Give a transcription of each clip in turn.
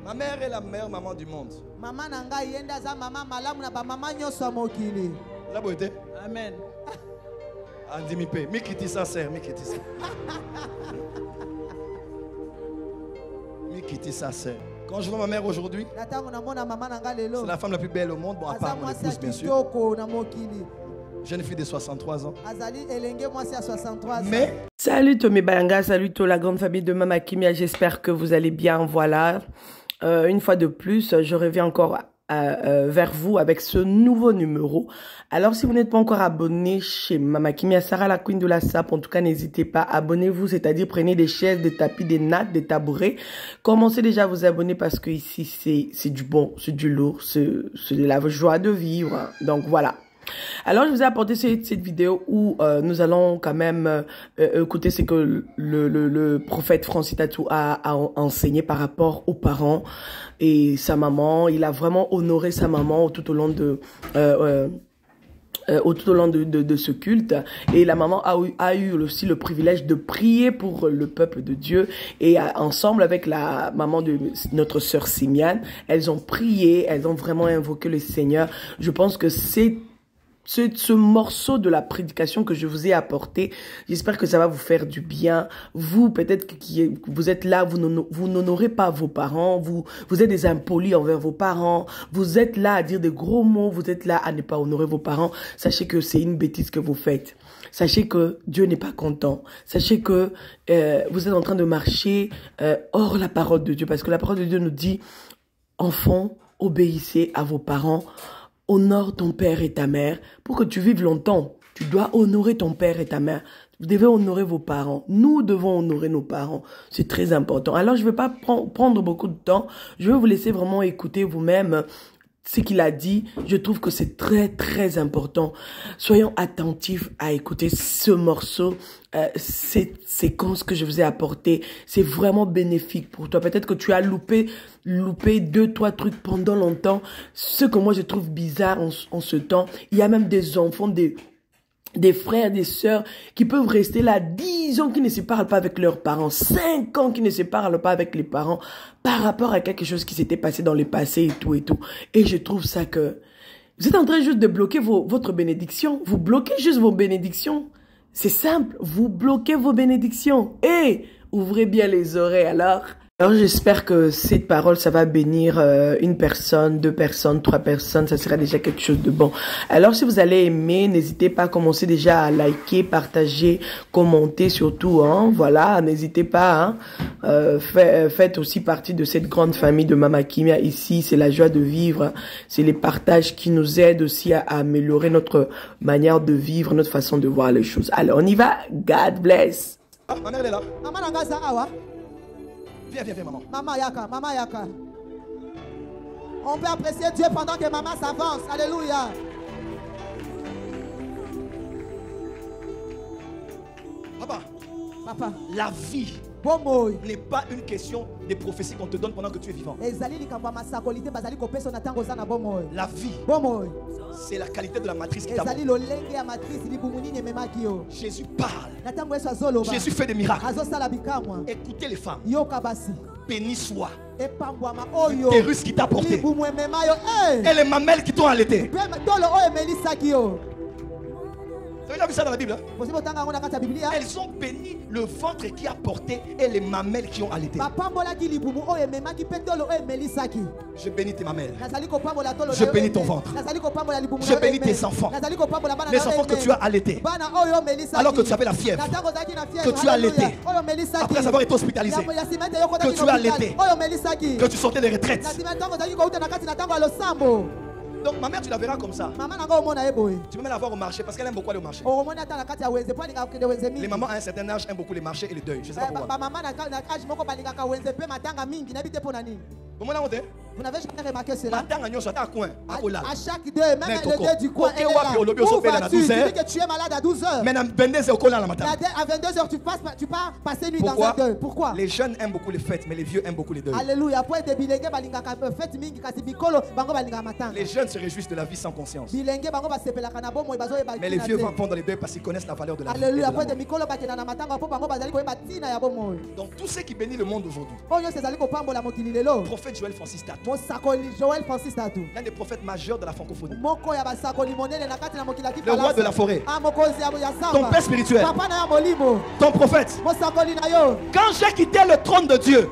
Ma mère est la meilleure maman du monde. Maman nanga yenda za mama malamu na ba mama nyoso mokili. La beauté. Amen. Andi mi pe. Mi kiti sa sœur, mi kiti sa. Mi kiti sa sœur. Quand je vois ma mère aujourd'hui, c'est la femme la plus belle au monde, bon, à part mon épouse bien sûr. Jeune fille de 63 ans. Mais... Salut Tommy Bayanga, salut toute la grande famille de Mama Kimia, j'espère que vous allez bien, voilà. Une fois de plus, je reviens encore vers vous avec ce nouveau numéro. Alors si vous n'êtes pas encore abonné chez Mama Kimia, Sarah la Queen de la Sape, en tout cas n'hésitez pas, abonnez-vous, c'est-à-dire prenez des chaises, des tapis, des nattes, des tabourets. Commencez déjà à vous abonner parce que ici c'est du bon, c'est du lourd, c'est de la joie de vivre. Donc voilà. Alors je vous ai apporté cette vidéo où nous allons quand même écouter ce que le prophète Francis Tatou a enseigné par rapport aux parents et sa maman. Il a vraiment honoré sa maman tout au long de ce culte, et la maman a eu aussi le privilège de prier pour le peuple de Dieu, et ensemble avec la maman de notre sœur Simiane, elles ont prié, elles ont vraiment invoqué le Seigneur. Je pense que c'est ce morceau de la prédication que je vous ai apporté, j'espère que ça va vous faire du bien. Vous, peut-être que vous êtes là, vous n'honorez pas vos parents, vous êtes des impolis envers vos parents, vous êtes là à dire des gros mots, vous êtes là à ne pas honorer vos parents. Sachez que c'est une bêtise que vous faites. Sachez que Dieu n'est pas content. Sachez que vous êtes en train de marcher hors la parole de Dieu, parce que la parole de Dieu nous dit, enfants, obéissez à vos parents. Honore ton père et ta mère pour que tu vives longtemps. Tu dois honorer ton père et ta mère. Vous devez honorer vos parents. Nous devons honorer nos parents. C'est très important. Alors, je ne vais pas prendre beaucoup de temps. Je vais vous laisser vraiment écouter vous-même ce qu'il a dit. Je trouve que c'est très, très important. Soyons attentifs à écouter ce morceau. Cette séquence que je vous ai apportée, c'est vraiment bénéfique pour toi. Peut-être que tu as loupé 2-3 trucs pendant longtemps. Ce que moi je trouve bizarre en ce temps, il y a même des enfants, des frères, des sœurs qui peuvent rester là 10 ans qui ne se parlent pas avec leurs parents, 5 ans qui ne se parlent pas avec les parents par rapport à quelque chose qui s'était passé dans le passé et tout et tout. Et je trouve ça que vous êtes en train juste de bloquer votre bénédiction. Vous bloquez juste vos bénédictions. C'est simple, vous bloquez vos bénédictions. Et ouvrez bien les oreilles alors. Alors j'espère que cette parole, ça va bénir une personne, 2 personnes, 3 personnes, ça sera déjà quelque chose de bon. Alors si vous allez aimer, n'hésitez pas à commencer déjà à liker, partager, commenter surtout, hein, voilà, n'hésitez pas, hein, faites aussi partie de cette grande famille de Mama Kimia ici, c'est la joie de vivre, c'est les partages qui nous aident aussi à améliorer notre manière de vivre, notre façon de voir les choses. Alors on y va, God bless. Ah, ma mère elle est là. Maman nanga za awa. Viens, maman. Maman yaka. On peut apprécier Dieu pendant que maman s'avance. Alléluia. Papa. La vie n'est pas une question de prophétie qu'on te donne pendant que tu es vivant. La vie, c'est la qualité de la matrice qui t'apporte. Jésus parle. Jésus fait des miracles. Écoutez les femmes. Béni soit l'utérus qui t'a porté et les mamelles qui t'ont allaité. Vous avez vu ça dans la Bible, hein? Elles ont béni le ventre qui a porté et les mamelles qui ont allaité. Je bénis tes mamelles. Je bénis ton ventre. Je bénis tes enfants. Les enfants que tu as allaités. Alors que tu avais la fièvre. Que tu as allaité. Après avoir été hospitalisé. Que tu as allaité. Que tu sortais des retraites. Donc ma mère tu la verras comme ça. Tu peux même la voir au marché parce qu'elle aime beaucoup aller au marché. Les mamans à un certain âge aiment beaucoup les marchés et les deuils. Je sais pas pourquoi. Comment on a monté? Vous n'avez jamais remarqué cela? À chaque deux, même le deux du coin, elle est là. Où vas-tu? Tu dis que tu es malade à 12 heures. Mais à 22h, tu pars passer nuit dans un deuil. Pourquoi? Les jeunes aiment beaucoup les fêtes, mais les vieux aiment beaucoup les deuils. Alléluia. Les jeunes se réjouissent de la vie sans conscience. Mais les vieux vont prendre les deuils parce qu'ils connaissent la valeur de la vie. Alléluia. Donc tous ceux qui bénissent le monde aujourd'hui. Prophète Joël Francis Tatou. L'un des prophètes majeurs de la francophonie. Le roi de la forêt. Ton père spirituel. Ton prophète. Quand j'ai quitté le trône de Dieu,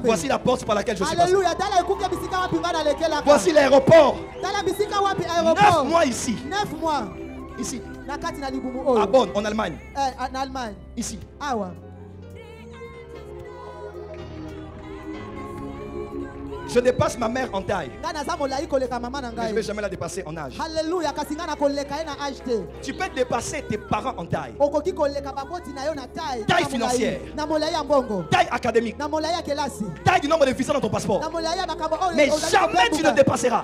voici la porte par laquelle je suis passé. Voici l'aéroport. 9 mois ici. 9 mois. Ici. À Bonn, en Allemagne. En Allemagne. Ici. Je dépasse ma mère en taille. Mais je ne vais jamais la dépasser en âge. Tu peux dépasser tes parents en taille. Taille financière. Taille académique. Taille du nombre de visas dans ton passeport. Mais jamais tu ne dépasseras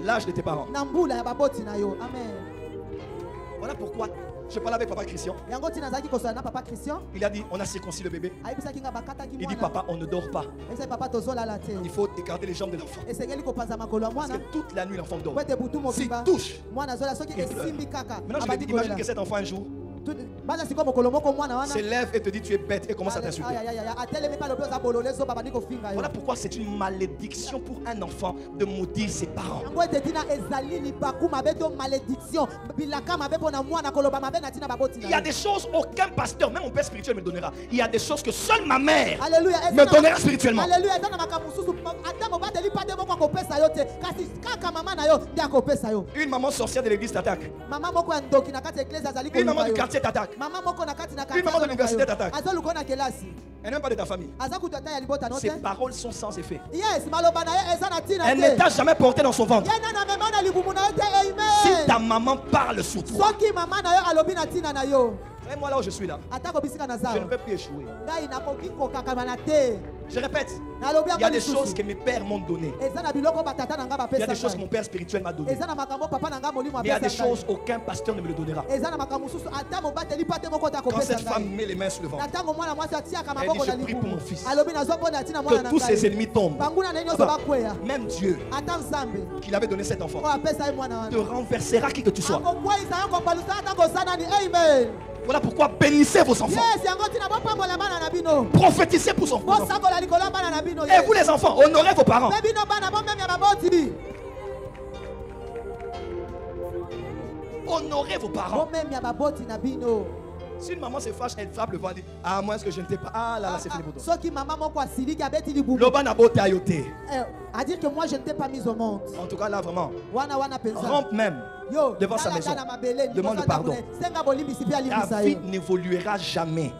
l'âge de tes parents. Voilà pourquoi je parlais avec papa Christian. Il a dit, on a circoncis le bébé. Il dit, papa, on ne dort pas. Il faut écarter les jambes de l'enfant. Parce que toute la nuit, l'enfant dort. S'il touche, il pleure. Maintenant, je me dis, imagine que cet enfant un jour se lève et te dit tu es bête et commence à t'insulter. Voilà pourquoi c'est une malédiction pour un enfant de maudire ses parents. Il y a des choses aucun pasteur, même mon père spirituel me donnera. Il y a des choses que seule ma mère me donnera spirituellement. Une maman sorcière de l'église t'attaque. Une maman du quartier t'attaque. Une maman de l'université t'attaque. Elle n'est même pas de ta famille. Ses paroles sont sans effet. Elle ne t'a jamais porté dans son ventre. Si ta maman parle sur toi, et moi là où je suis là, je ne peux plus échouer. Je répète, il y a des choses que mes pères m'ont données. Il y a des choses que mon père spirituel m'a données. Il y a des choses qu'aucun pasteur ne me le donnera. Quand cette femme met les mains sur le ventre, elle dit je prie pour mon fils. Que tous ses ennemis tombent. Même Dieu qui l'avait donné cet enfant te renversera qui que tu sois. Voilà pourquoi bénissez vos enfants. Prophétisez pour vos enfants. Et vous les enfants, honorez vos parents. Honorez vos parents. Si une maman se fâche, elle frappe le vent et dit ah, moi est-ce que je ne t'ai pas. Ah là là, c'est fini pour toi. À dire que moi je ne t'ai pas mis au monde. En tout cas là vraiment, rampe même devant sa maison, demande pardon. Ta vie n'évoluera jamais.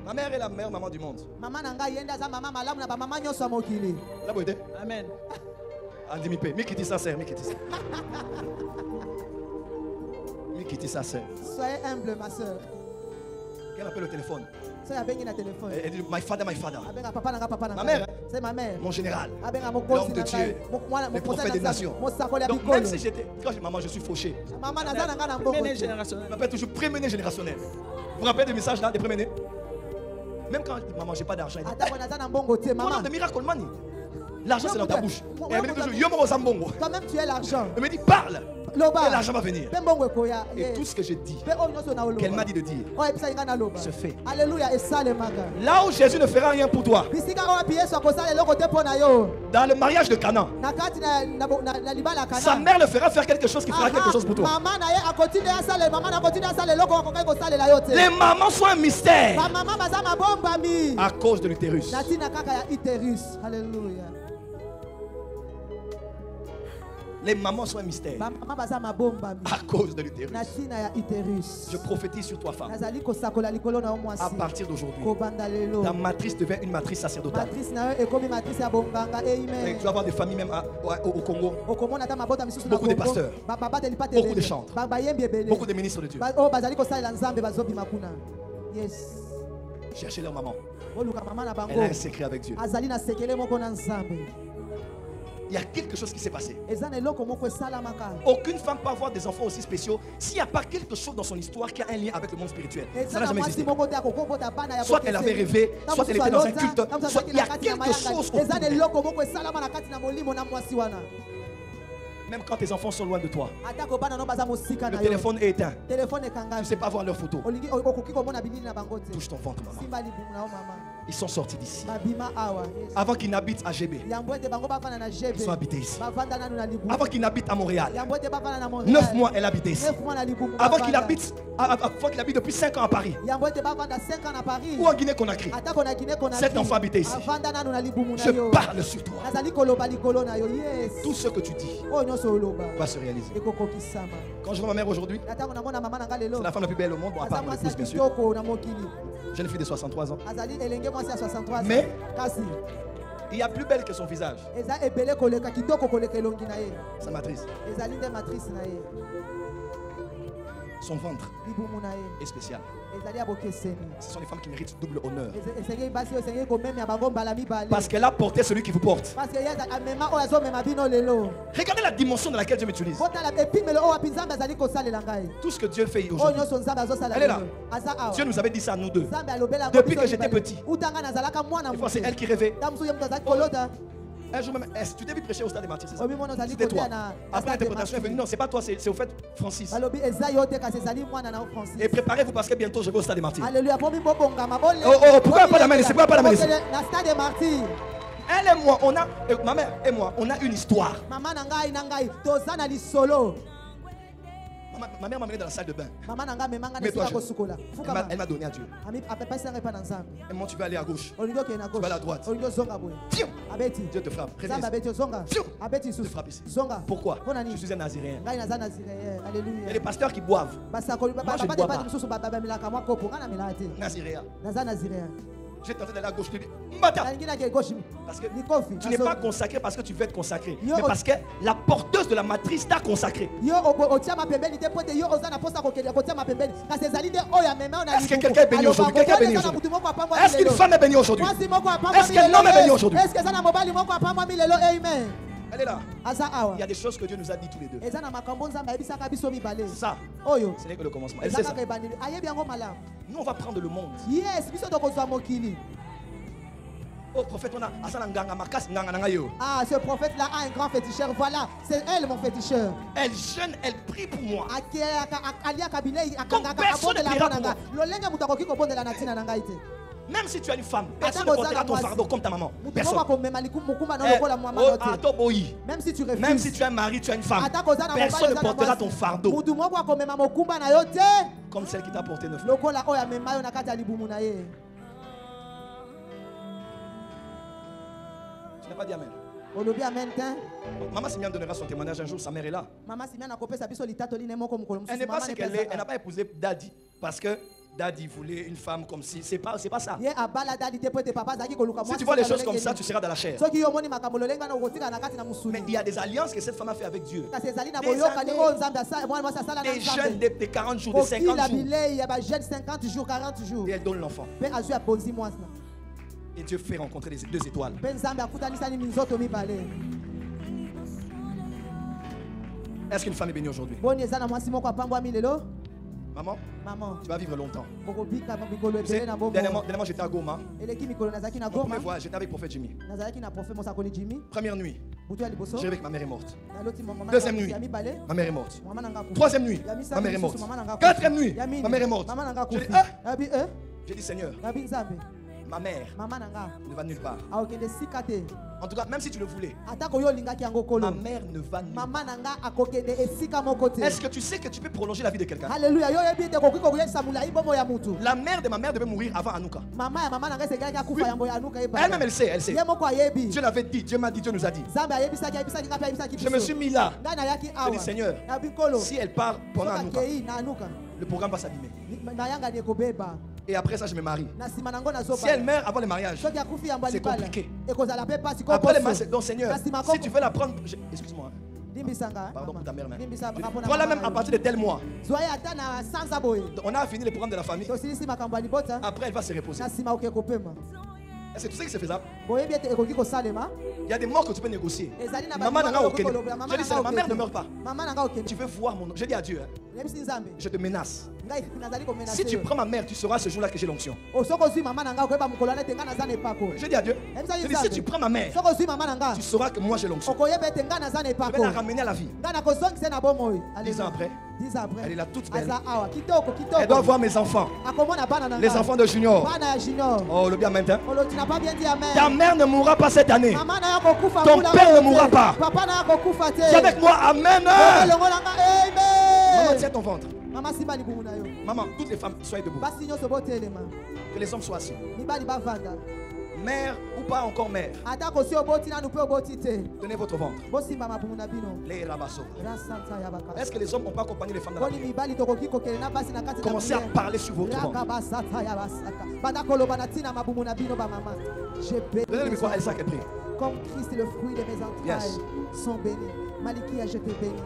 Ma mère est la meilleure maman du monde. La beauté. Amen. Andimipe, Mikiti sa sœur, Mikiti sa. Mikiti sa sœur. Soyez humble, ma sœur. Qu'elle appelle le téléphone. Elle dit my father, my father. Ma mère. C'est ma mère. Mon général. L'homme de Dieu. Le prophète des nations. Donc même si j'étais, quand je dis maman, je suis fauché. Prémené générationnel. Je m'appelle toujours prémené générationnel. Vous vous rappelez des messages là, des prémenés? Même quand je dis maman, j'ai pas d'argent. Maman de miracle money. L'argent c'est dans ta bouche. Et elle me dit toujours toi-même tu es l'argent. Elle me dit parle. Et l'argent va venir. Et tout ce que je dis, qu'elle m'a dit de dire, se fait. Alléluia. Là où Jésus ne fera rien pour toi, dans le mariage de Cana, sa mère le fera faire quelque chose qui fera quelque chose pour toi. Les mamans sont un mystère à cause de l'utérus. Alléluia. Les mamans sont un mystère. À cause de l'utérus. Je prophétise sur toi, femme. À partir d'aujourd'hui, ta matrice devient une matrice sacerdotale. Et tu vas avoir des familles même au Congo. Beaucoup de pasteurs, beaucoup de chantres, beaucoup de ministres de Dieu. Cherchez leur maman. Elle a un secret avec Dieu. Il y a quelque chose qui s'est passé. Aucune femme peut avoir des enfants aussi spéciaux s'il n'y a pas quelque chose dans son histoire qui a un lien avec le monde spirituel. Ça n'a jamais existé. Soit elle avait rêvé, soit elle était dans un culte, soit il y a quelque chose autour d'elle. Même quand tes enfants sont loin de toi, le téléphone est éteint. Tu ne sais pas voir leurs photos. Touche ton ventre, maman. Ils sont sortis d'ici. Avant qu'ils n'habitent à GB, ils sont habités ici. Avant qu'ils n'habitent à Montréal, 9 mois elle habitait ici. Avant qu'il habite depuis 5 ans à Paris, ou en Guinée-Conakry, cet enfant habitait ici. Je parle sur toi. Tout ce que tu dis va se réaliser. Quand je vois ma mère aujourd'hui, c'est la femme la plus belle au monde, bon, à part mon épouse bien sûr. Jeune fille de 63 ans. Mais il y a plus belle que son visage. Sa matrice. Son ventre est spécial. Ce sont les femmes qui méritent double honneur. Parce qu'elle a porté celui qui vous porte. Regardez la dimension dans laquelle Dieu m'utilise. Tout ce que Dieu fait aujourd'hui. Elle est là. Dieu nous avait dit ça à nous deux. Depuis que j'étais petit. Des fois c'est elle qui rêvait. Un jour même, tu t'es vu prêcher au stade des martyrs, c'est ça? C'était toi. Après l'interprétation est venue, non, c'est pas toi, c'est au fait Francis. Et préparez-vous parce que bientôt je vais au stade des martyrs. Alléluia. Oh, pourquoi pas d'amen? C'est pas d'amen ici? Elle et moi, ma mère et moi, on a une histoire. Ma mère m'a amené dans la salle de bain. Elle m'a donné à Dieu. Et moi, tu vas aller à gauche. Tu vas aller à droite. Dieu te frappe. Dieu te frappe ici. Pourquoi? Je suis un Naziréen. Il y a des pasteurs qui boivent. Moi, je ne bois pas. Naziréen. J'ai tenté d'aller à gauche. Parce que tu n'es pas consacré parce que tu veux être consacré, mais parce que la porteuse de la matrice t'a consacré. Est-ce que quelqu'un est béni aujourd'hui? Est-ce qu'une femme est bénie aujourd'hui? Est-ce qu'un homme est béni aujourd'hui? Elle est là. Il y a des choses que Dieu nous a dit tous les deux. Ça, ce n'est que le commencement. Elle sait ça. Nous, on va prendre le monde. Oh, prophète, on a ah, ce prophète-là a un grand féticheur. Voilà, c'est elle mon féticheur. Elle jeûne, elle prie pour moi. Comme personne ne priera pour moi. Même si tu as une femme, personne ne portera ton fardeau comme ta maman. Personne. Même si tu refuses. Même si tu as un mari, tu as une femme, personne ne portera ton fardeau comme celle qui t'a porté 9 mois. Tu n'as pas dit amen. Maman Simian donnera son témoignage un jour, sa mère est là. Elle n'est pas ce qu'elle est, elle n'a pas épousé Daddy parce que Daddy voulait une femme comme si. C'est pas ça. Si tu vois les choses comme ça, tu seras dans la chair. Mais il y a des alliances que cette femme a fait avec Dieu. Des jeunes de 40 jours, de 50 jours. Et elle donne l'enfant. Et Dieu fait rencontrer les 2 étoiles. Est-ce qu'une femme est bénie aujourd'hui? Maman, tu vas vivre longtemps. Dernièrement, j'étais à Goma. Mon premier voyage, j'étais avec prophète Jimmy. Première nuit, je rêve que ma mère est morte. Deuxième nuit, ma mère est morte. Troisième nuit, ma mère est morte. Quatrième nuit, ma mère est morte. J'ai dit, Seigneur, ma mère ne va nulle part. En tout cas, même si tu le voulais, ma mère ne va nulle part. Est-ce que tu sais que tu peux prolonger la vie de quelqu'un? Alléluia. La mère de ma mère devait mourir avant Hanouka. Elle-même, elle sait. Dieu l'avait dit, Dieu m'a dit, Dieu nous a dit. Je me suis mis là. Je dis, Seigneur, si elle part pendant Hanouka, le programme va s'abîmer. Et après ça, je me marie. Si elle meurt avant le mariage, c'est compliqué. Après le mariage, donc Seigneur, si tu veux la prendre, excuse-moi. Pardon pour ta mère. Voilà, même à partir de tel mois. On a fini le programme de la famille. Après, elle va se reposer. Est-ce que tu sais que c'est faisable? Il y a des morts que tu peux négocier. Maman n'a aucun. Je dis, ma mère ne meurt pas. Tu veux voir mon nom? Je dis à Dieu, je te menace. Si tu prends ma mère, tu sauras ce jour-là que j'ai l'onction. Je dis à Dieu, je dis, si tu prends ma mère, tu sauras que moi j'ai l'onction. Je vais la ramener à la vie. 10 ans après, elle est là toute belle. Elle doit voir mes enfants. Les enfants de Junior. Oh, le bien maintenant. Ta mère ne mourra pas cette année. Ton père ne mourra pas. Dis avec moi, amen. Maman, tiens ton ventre. Maman, toutes les femmes, soyez debout. Que les hommes soient assis. Mère ou pas encore mère. Tenez votre ventre. Est-ce que les hommes n'ont pas accompagné les femmes dans la prière? Commencez à parler sur votre ventre. Donnez le micro à Elsa qui prie. Comme Christ, le fruit de mes entrailles sont bénis. Malikia, je te bénis.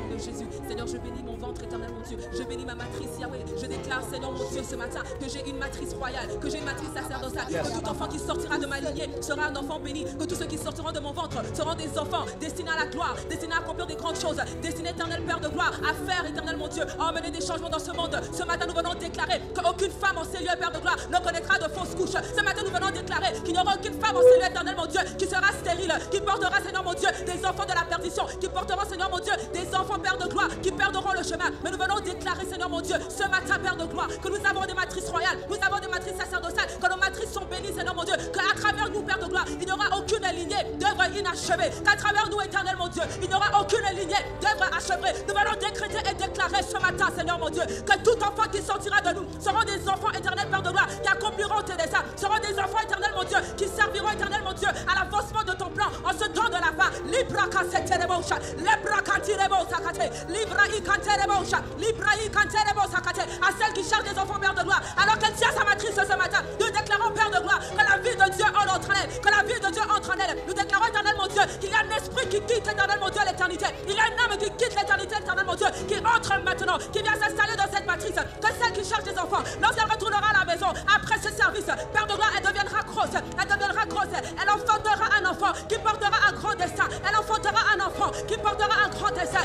De Jésus, Seigneur, je bénis mon ventre éternel, mon Dieu. Je bénis ma matrice, Yahweh. Je déclare, Seigneur, mon Dieu, ce matin, que j'ai une matrice royale, que j'ai une matrice sacerdotale, que tout enfant qui sortira de ma lignée sera un enfant béni, que tous ceux qui sortiront de mon ventre seront des enfants destinés à la gloire, destinés à accomplir des grandes choses, destinés, éternel Père de gloire, à faire, éternel, mon Dieu, à emmener des changements dans ce monde. Ce matin, nous venons déclarer qu'aucune femme en ces lieux, Père de gloire, ne connaîtra de fausses couches. Ce matin, nous venons déclarer qu'il n'y aura aucune femme en ces lieux, éternel, mon Dieu, qui sera stérile, qui portera, Seigneur, mon Dieu, des enfants de la perdition, qui portera, Seigneur, mon Dieu, des enfants, Père de gloire, qui perdront le chemin. Mais nous venons déclarer, Seigneur mon Dieu, ce matin, Père de gloire, que nous avons des matrices royales, nous avons des matrices sacerdotales, que nos matrices sont bénies, Seigneur mon Dieu, qu'à travers nous, Père de gloire, il n'y aura aucune lignée d'œuvre inachevée, qu'à travers nous, éternel mon Dieu, il n'y aura aucune lignée d'œuvre achevée. Nous allons décréter et déclarer ce matin, Seigneur mon Dieu, que tout enfant qui sortira de nous seront des enfants éternels, Père de gloire, qui accompliront tes desseins, seront des enfants éternels, mon Dieu, qui serviront, éternel mon Dieu, à l'avancement de ton plan en ce temps de la fin. Libra Kasseterebosha, Libra Kantirebosa Kate, Libra Ikanterebosha, Libra Ikanterebosha Kate, à celle qui cherche des enfants, Père de gloire, alors qu'elle tient sa matrice ce matin, nous déclarons, Père de gloire, que la vie de Dieu entre en elle, que la vie de Dieu entre en elle. Nous déclarons, éternel mon Dieu, qu'il y a un esprit qui quitte, éternel mon Dieu, l'éternité. Il y a une âme qui quitte l'éternité, éternel mon Dieu, qui entre maintenant, qui vient s'installer dans cette matrice. Que celle qui cherche des enfants, lorsqu'elle retournera à la maison, après ce service, Père de gloire, elle deviendra grosse, elle enfantera un enfant qui portera un grand destin, elle enfantera un enfant qui portera un grand destin.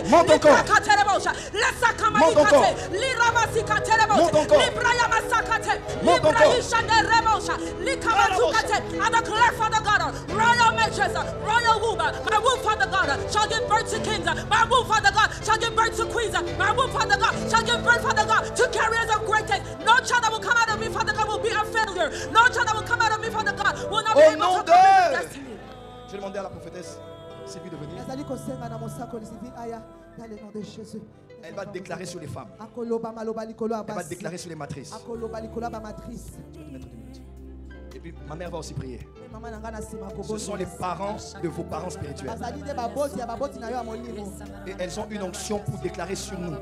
Monte encore. Monte encore. And the cleft for the God, royal matches, royal womb, my womb for the God shall give birth to kings, my womb for the God shall give birth to queens, my womb for the God shall give birth for the God to carriers of great things. No child that will come out of me for the God will be a failure. No child that will come out of me for the God will not be able to complete his destiny. Je vais demander à la prophétesse Sylvie de venir. Elle va déclarer sur les femmes. Elle va déclarer sur les matrices. Et puis ma mère va aussi prier. Ce sont les parents de vos parents spirituels. Et elles ont une onction pour déclarer sur nous.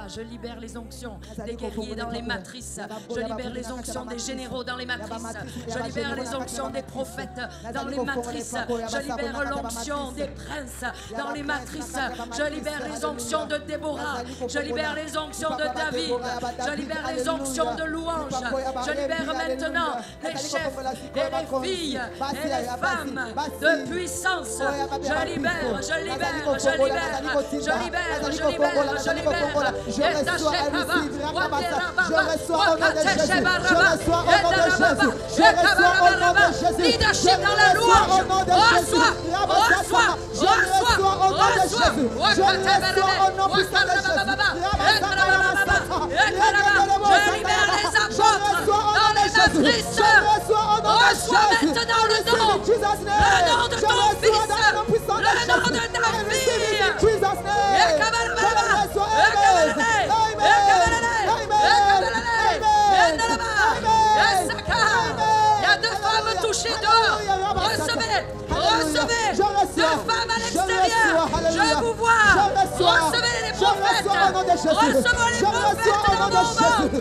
Je libère les onctions des guerriers dans les matrices. Je libère les onctions des généraux dans les matrices. Je libère les onctions des prophètes dans les matrices. Je libère l'onction des princes dans les matrices. Je libère les onctions de Déborah. Je libère les onctions de David. Je libère les onctions de louange. Je libère maintenant les chefs et les filles et les femmes de puissance. Je libère, je libère, je libère, je libère, je libère, je libère. Je reçois Je reçois au nom de Jésus. Leadership dans la louange. Reçois. Je reçois au nom de Jésus. Je reçois au nom puissant de Jésus. Je libère les apôtres dans les matrices. Reçois maintenant le nom de ton fils, le nom de ta fille. Il y a 2 femmes touchées dehors. Recevez. Deux femmes à l'extérieur. Je vous vois. Recevez les prophètes. Recevez les prophètes dans vos ventres.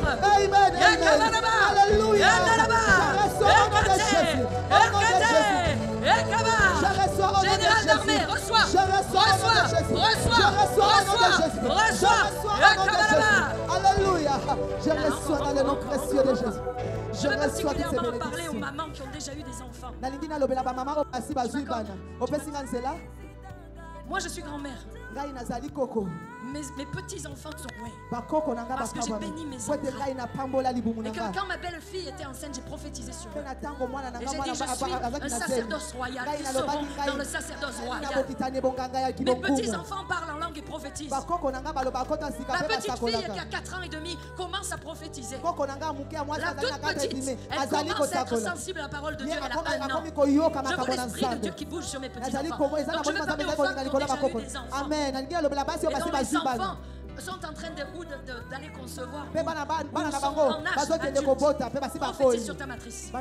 Alléluia. Général d'armée, reçois. Alléluia. Je reçois dans le nom précieux de Jésus. Je veux particulièrement en parler aux mamans qui ont déjà eu des enfants. Moi, je suis grand-mère. Mes petits-enfants sont loin. Parce que j'ai béni mes enfants. Et que quand ma belle-fille était enceinte, j'ai prophétisé sur elle. Et j'ai dit, je suis un sacerdoce royal. Ils seront dans le sacerdoce royal. Mes petits-enfants parlent en langue et prophétisent. Ma petite fille qui a 4 ans et demi commence à prophétiser. La toute petite, elle commence à être sensible à la parole de Dieu. Elle a 1 an. Je vois l'esprit de Dieu qui bouge sur mes petits-enfants. Donc je ne veux pas mes enfants qui ont déjà eu des enfants. Amen. Et donc les enfants sont en train d'aller concevoir. Ou sont en âge adulte. Prophétise sur ta matrice. Oui,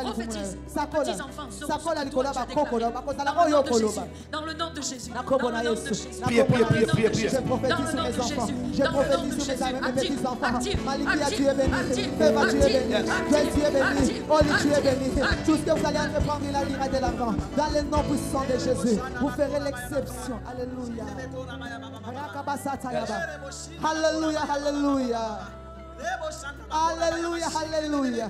prophétise. Petits-enfants sautent. Dans le nom de Jésus. Dans le nom de Jésus. Priez. Je prophétise sur mes enfants. Je prophétise sur mes amis, mes petits-enfants. Malika, tu es béni. Feva, tu es béni. Joël, tu es béni. Oli, tu es béni. Tout ce que vous allez entreprendre, il ira de l'avant. Dans le nom puissant de Jésus, vous ferez l'exception. Alléluia. Alléluia, alléluia. Alléluia, alléluia.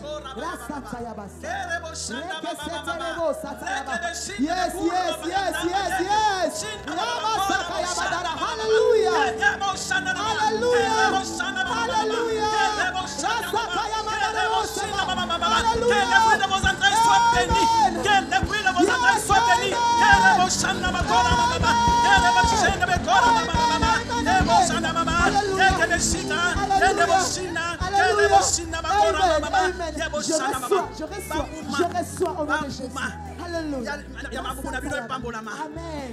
Yes. Alléluia. Que les fruits de vos entrailles soient bénis. Que les fruits de vos entrailles soient bénis. Je reçois au nom de Jésus. Alléluia. Amen.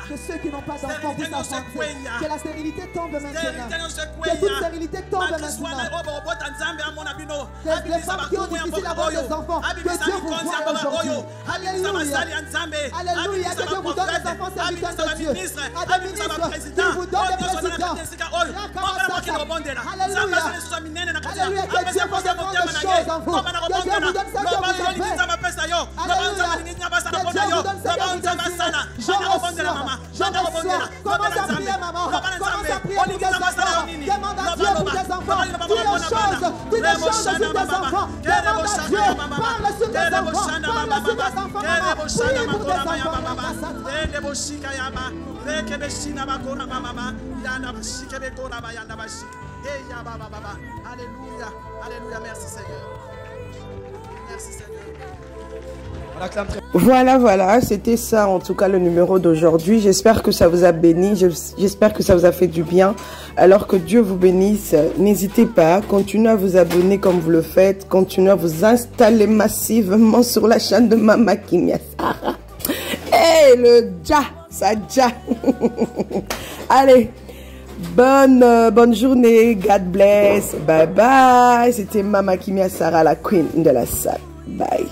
Que ceux qui n'ont pas d'enfants puissent enfanter. Que la stérilité tombe maintenant. Que toute stérilité tombe maintenant. Que les femmes qui ont difficile d'avoir des enfants, que Dieu vous voie aujourd'hui. Alléluia. Alléluia. Que Dieu vous donne des enfants serviteurs de Dieu. À des ministres qui vous donnent des présidents. Alléluia. Alléluia. Que Dieu vous donne des choses en vous. Que Dieu vous donne ce que vous avez. Alléluia. Que Dieu vous donne ce que vous avez. Je reçois. Commence à prier, maman. Commence à prier pour tes enfants. Demande à Dieu pour tes enfants. Dis les choses sur tes enfants. Demande à Dieu. Parle sur tes enfants. Parle sur tes enfants, maman. Prie pour tes enfants. Alléluia. Alléluia. Merci Seigneur. Merci Seigneur. Voilà, c'était ça en tout cas le numéro d'aujourd'hui. J'espère que ça vous a béni, j'espère que ça vous a fait du bien. Alors que Dieu vous bénisse, n'hésitez pas, continuez à vous abonner comme vous le faites, continuez à vous installer massivement sur la chaîne de Mama Kimia Sarah. Hey, le dja, ça dja. Allez, bonne journée, God bless, bye bye. C'était Mama Kimia Sarah, la queen de la salle. Bye.